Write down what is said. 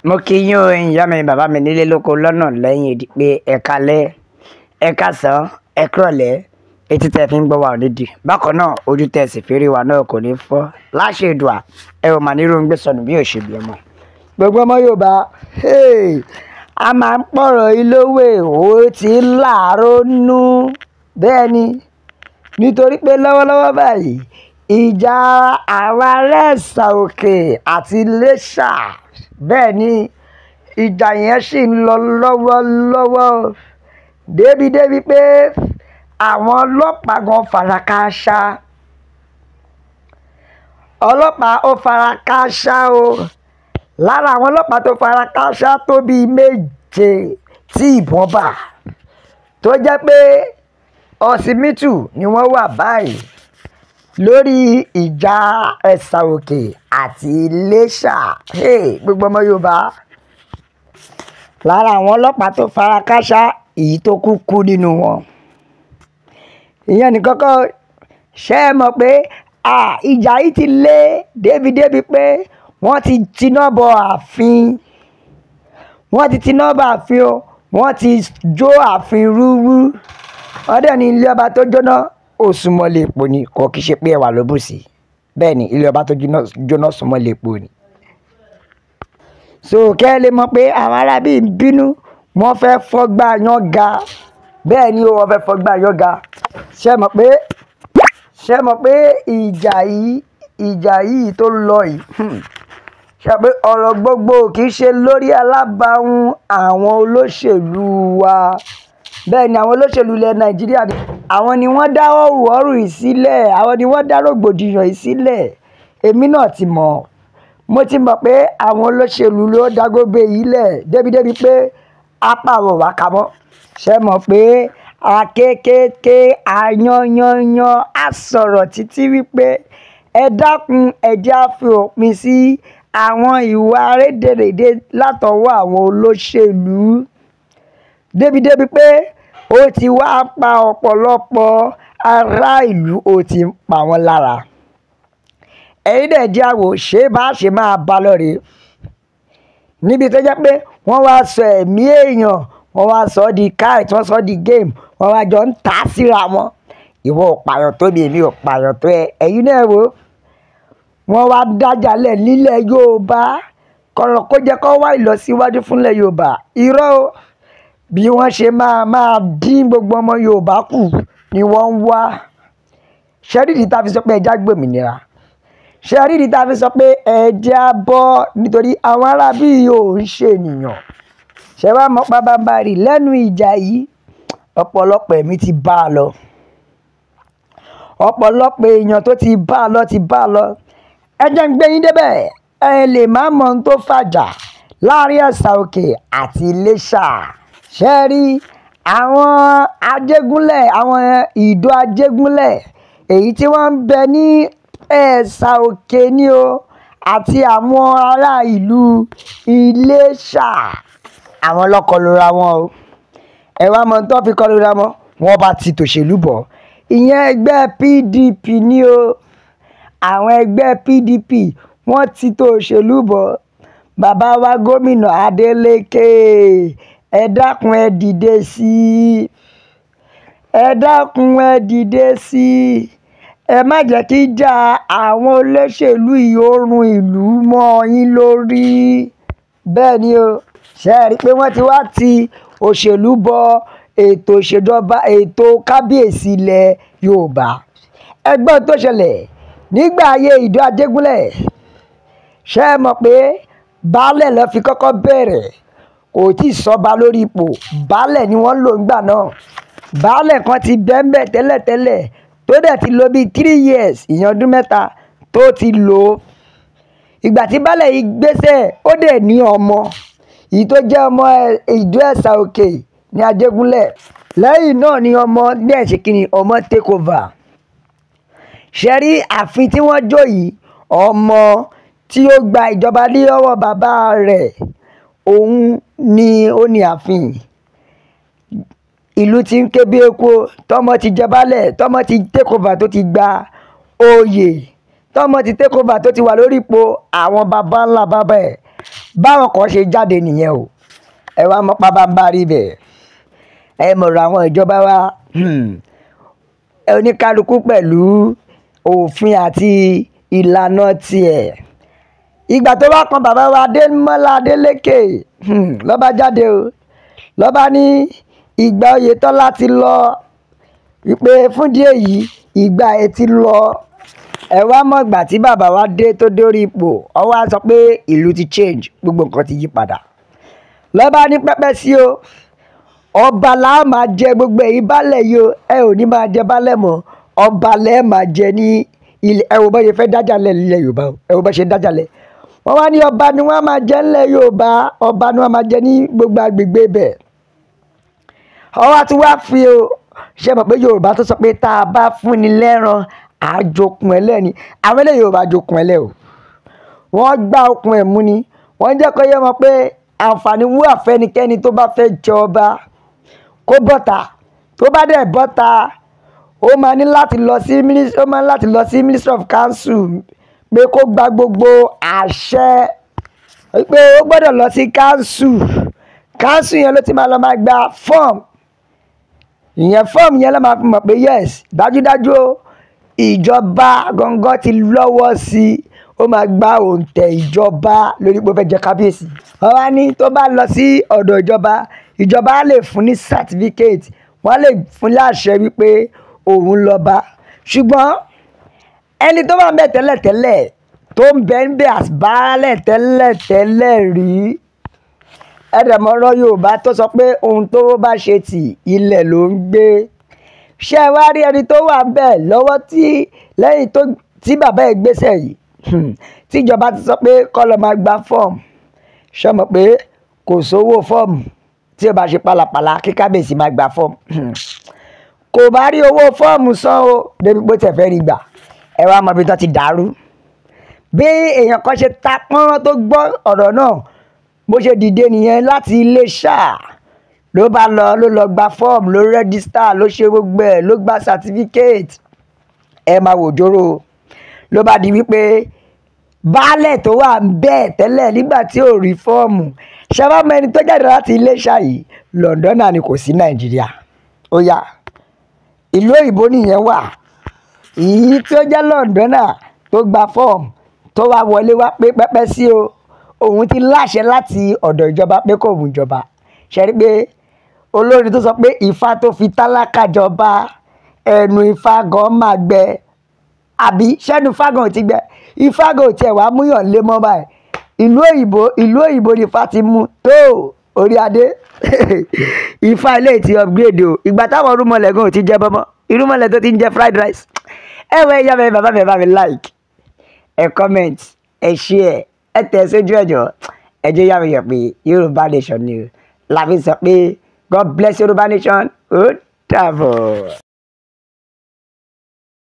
mo kí yín o ìyá mi bàbá mi nílé lóko lọ́nà lẹ́yìn èdè pé ẹ kálẹ́ ẹ káàsán ẹ kúrọ̀lẹ́ etí tẹ́ fi ń gbọ́ wa ò ní di bákan náà ojú tẹ́ sì fi rí wa náà kò ní fọ́ láṣẹ ìdùà ẹ ò mà ní ròǹgbé sọnù bí òṣèlú ọmọ gbogbo ọmọ Yorùbá a máa ń pọ̀rọ̀ ilówó ó ti ń láàárọ̀ nú bẹ́ẹ̀ ni nítorí pé lọ́wọ́lọ́wọ́ báyìí ìjà àwọn ará Ẹ̀sà Òkè àti Iléṣà bẹ́ẹ̀ ni ìjà yẹn sì ń lọ lọ́wọ́lọ́wọ́ débi pé àwọn ọlọ́pàá gan fara kááṣá ọlọ́pàá ó fara kááṣá o lára àwọn ọlọ́pàá tó fara kááṣá tó bíi méje tí ìbọn bà tó jẹ́ pé ọsibítù ni wọ́n wà báyìí lórí ìjà Ẹ̀sà Òkè àti Iléṣà gbogbo ọmọ Yorùbá lára àwọn ọlọ́pàá tó fara kááṣá èyí tó kú nínú wọn ìyẹn nìkan kọ́ ṣe é mọ̀ pé ìjà yìí ti lé débi pé wọ́n ti tiná bọ ààfin o wọ́n ti jó ààfin rúrú ọdẹ ní ilé ọba tó jóná òsùnmọ́lẹ̀ èpò ni kò kì í ṣe pé ẹwà ló bù sí bẹ́ẹ̀ ni ilé ọba tó jóná sùnmọ́lẹ̀ èpò ni. so kẹ́ ẹ lè mọ̀ pé àwọn arábí ń bínú wọ́n fẹ́ fọ́gbà yan ga bẹ́ẹ̀ ni wọ́n fẹ́ fọ́gbà yan ga ṣe mọ̀ pé ìjà yìí tó lọ yìí ṣe pé ọ̀rọ̀ gbogbo kì í ṣe lórí alábàáhùn àwọn olóṣèlú wa bẹ́ẹ̀ ni àwọn olóṣèlú ilẹ̀ Nàìjíríà àwọn ni wọ́n dá ọ̀rù yìí sílẹ̀ àwọn ni wọ́n dá rògbòdìyàn yìí sílẹ̀ èmi náà ti mọ̀ mo ti mọ̀ pé àwọn olóṣèlú ló dágóbe yìí lẹ̀ débi pé apá àwọn wà ká mọ́ ṣe mọ̀ pé akékèké ayanyanyan á sọ̀rọ̀ títí wípé ẹ dákun ẹ̀jẹ̀ á fi òpin sí àwọn ìwà rédèrèdè látọwọ́ àwọn olóṣèlú débi pé ó ti wá pa ọ̀pọ̀lọpọ̀ ará ìlú ó ti ń pa wọ́n lára ẹ̀yin dẹ̀ jẹ́ àwò ṣé bá ṣe máa bá lọ rèé níbi tó jẹ́ pé wọ́n wá sọ ẹ̀mí èèyàn wọ́n wá sọ ọ́ di kite wọ́n sọ ọ́ di game wọ́n wá jọ ń tà á síra wọn ìwọ ò pààyàn tó mi èmi ò pààyàn tó ẹ ẹ̀yin náà wò wọ́n wá dájàlẹ̀ nílẹ̀ Yorùbá kọ̀rọ̀ kó jẹ́ kó wá ìlọsíwájú fúnlẹ̀ Yorùbá irọ́ o bí wọ́n ṣe máa dín gbogbo ọmọ Yorùbá kù ni wọ́n ń wá ṣẹ́ríìdì tá a fi sọ pé ẹja gbòmìnira ṣẹ́ríìdì tá a fi sọ pé ẹja bọ́ nítorí àwọn arábí yóò ń ṣe ènìyàn ṣe wá mọ́ pàbàbàrì lẹ́nu ìjà yìí ọ̀pọ̀lọpọ̀ ẹ̀mí ti bá a lọ ọ̀pọ̀lọpọ̀ èèyàn tó ti bá a lọ ẹ jẹ́ ń gbé yín débẹ̀ ẹ lè má mọ ohun tó fàjà láàrin Ẹ̀sà Òkè àti Iléṣà ṣe rí àwọn Ajégúnlẹ̀ àwọn Ìdó Ajégúnlẹ̀ èyí tí wọ́n ń bẹ ní Ẹ̀sà Òkè ní o àti àwọn ará ìlú Iléṣà àwọn lọ́kọlura wọn o ẹ wá mọ tó fi kọlura wọn wọ́n bá ti tòṣèlú bọ̀ ìyẹn ẹgbẹ́ PDP ní o àwọn ẹgbẹ́ PDP wọ́n ti tòṣèlú bọ̀ bàbá wa gómìnà Adeleke ẹ dákun ẹ dìde sí ẹ má jẹ́ kí ìjà àwọn olóṣèlú yìí ó run ìlú mọ́ yín lórí bẹ́ẹ̀ ni o ṣe rí i pé wọ́n ti wá ti òṣèlú bọ ètò ìṣèjọba ètò kábíyèsí ilẹ̀ Yorùbá ẹgbọ́n tó ṣẹlẹ̀ nígbà ayé Ìdó Ajégúnlẹ̀ ṣe é mọ̀ pé baálẹ̀ ló fi kọ́kọ́ bẹ̀rẹ̀ kò tí ì sọba lórí ipò baálẹ̀ ni wọ́n lò ńgbà náà baálẹ̀ kan ti bẹ́ẹ̀ tẹ́lẹ̀tẹ́lẹ̀ tó dẹ̀ ti lò bíi 3 years ìyẹn ọdún 3 tó ti lò ó ìgbà tí baálẹ̀ yìí gbéṣẹ́ ó dẹ̀ ní ọmọ èyí tó jẹ́ ọmọ Ìdó Ẹ̀sà Òkè ní Ajégúnlẹ̀ lẹ́yìn náà ni ọmọ ní ẹ̀ṣẹ̀kìnì ọmọ take over ṣe rí ààfin tí wọ́n jó yìí ọmọ tí ó gba ìjọba ní ọwọ́ bàbá rẹ̀ òun ni ó ní ààfin ìlú tí ń ké bí eku tọmọ ti jẹ baálẹ̀ tọmọ ti take over tó ti gba oyè tọmọ ti take over tó ti wà lórí ipò àwọn baba ńlá bàbá ẹ̀ báwọn kan ṣe jáde nìyẹn o. Ẹ wá mọ́ pábánbárí bẹ̀, ẹ mọ̀rọ̀ àwọn ìjọba wa, oníkálukú pẹ̀lú òfin àti ìlànà tiẹ̀. Ìgbà tó wá kan bàbá wa Adémọ́lá Adélékè ló bá jáde o, ló bá ní ìgbà Oyètọ́lá ti lọ, wípé fún díẹ̀ yìí ìgbà ẹ ti lọ. Ẹ wá mọ̀ ìgbà tí bàbá wa dé tó dórí ipò, ó wá sọ pé ìlú ti change, gbogbo nǹkan ti yí padà. Ló bá ní pẹ́pẹ́ sí o, ọba la máa jẹ gbogbo èyí baálẹ̀ yìí o, ẹ ò ní máa jẹ baálẹ̀ mọ́, ọba lẹ́ẹ̀ máa jẹ ní ilẹ̀. Ẹ wo bá ṣe fẹ́ dájàlẹ̀ nílẹ̀ Yorùbá o, ẹ wo bá ṣe dájàlẹ̀. Wọ́n wá ní ọba ni wọ́n máa jẹ nílẹ̀ Yorùbá, ọba ni wọ́n máa jẹ ní gbogbo agbègbè bẹ̀. Ó wá tún wá fi o, ṣe mọ̀ pé Yorùbá tó sọ pé tá a bá fún ni lẹ́ran àjòkùn ẹlẹ́ ni, àwọn eléyìí Yorùbá àjòkùn ẹlẹ́ o, wọ́n gbá okùn ẹ̀ mú ni. Wọ́n jẹ́ kó yé wọn pé àǹfààní wà fẹ́nikẹ́ni tó bá fẹ́ jẹ ọba kó bọ́ta. Tó bá dẹ̀ bọ́ta, ó máa ní láti lọ sí Ministry of Council pé kó gba gbogbo àṣẹ, pé ó gbọ́dọ̀ lọ sí council yẹn ló ti máa lọ máa gba form. Ìyẹn form yẹn ló máa fi mọ̀ pé yes, dájúdájú ìjọba gangan ti lọ́wọ́ sí i, ó máa gba òǹtẹ̀ ìjọba lórí pé ó fẹ́ jẹ kábíyèsí. Wọ́n wá ní tó bá lọ sí ọ̀dọ̀ ìjọba á lè fún ní certificate, wọ́n á lè fún láṣẹ wípé òun lọ́ba. Ṣùgbọ́n ẹni tó bá ń bẹ tẹ́lẹ̀tẹ́lẹ̀ tó ń bẹ àsìbálẹ̀ tẹ́lẹ̀tẹ́lẹ̀ rí, ẹ̀dẹ̀mọ́rọ́ Yorùbá tó sọ pé ohun tó bá ṣe tì ilẹ̀ ló ń gbé. Ṣé ẹ wá rí ẹni tó wà bẹ́ẹ̀ lọ́wọ́ lẹ́yìn tí bàbá ẹ̀ gbéṣẹ́ yìí, tí ìjọba ti sọ pé kó lọ máa gba fọ́ọ̀mù. Ṣé mọ̀ pé kò sówó fọ́ọ̀mù tí ó bá ṣe pálapàla kí kábíyèsí máa gba fọ́ọ̀mù. Kò bá rí owó fọ́ọ̀mù san o, débi pé tẹ̀ fẹ́ rí gbà. Ẹ wá mọ̀ bí tó ti dàrú. Bí èèyàn kan ṣe ta pọ́nrán tó gbọ́ ọ̀rọ̀ náà, bó ṣe dìde nìyẹn láti Iléṣà, ló lọ gba fọ́ọ̀mù, ló rẹ́gísítà, ló ṣe gbogbo ẹ̀, ló gba certificate. Ẹ máa wò jóró. Ló bá di wípé baálẹ̀ tó wà ń bẹ́ẹ̀ tẹ́lẹ̀ nígbà tí ò rí fọ́ọ̀mù, ṣàbámọ̀ ẹni tó jáde láti Iléṣà yìí, Londona ni, kò sí Nàìjíríà. Ó yá, ìlú òyìnbó nìyẹn wà. Èyí tí ó jẹ́ Londona tó gba fọ́ọ̀mù tó wá wọlé wá pé pẹ́pẹ́ sí o, òun ti láṣẹ láti ọ̀dọ̀ ìjọba pé kò mú ìjọba. Ṣe rí pé olórin tó sọ pé Ifá tó fi tálákà jọba, ẹnu Ifá gan máa gbẹ. Àbí ṣẹ́nu Ifá gan ò ti gbẹ? Ifá gan ò tiẹ̀ wá múyàn lé mọ́ báyìí. Ìlú òyìnbó ni Ifá ti mú tó orí adé. Ifá ilé ti upgrade o. Ìgbà táwọn irúnmọlẹ̀ gan ò ti jẹ bọ́mọ́, irúnmọlẹ̀ tó ti ń jẹ fried rice. Ẹ wọ ẹ̀yà mi, bàbá mi bá mi like, ẹ comment, ẹ share, ẹ tẹ̀ sójú ẹ̀jọ̀. Ẹ jẹ́ yá mi yọ̀ pé Yorùbá nation ni o. La fi sọ pé God bless Yorùbá nation. Ó dàbọ̀.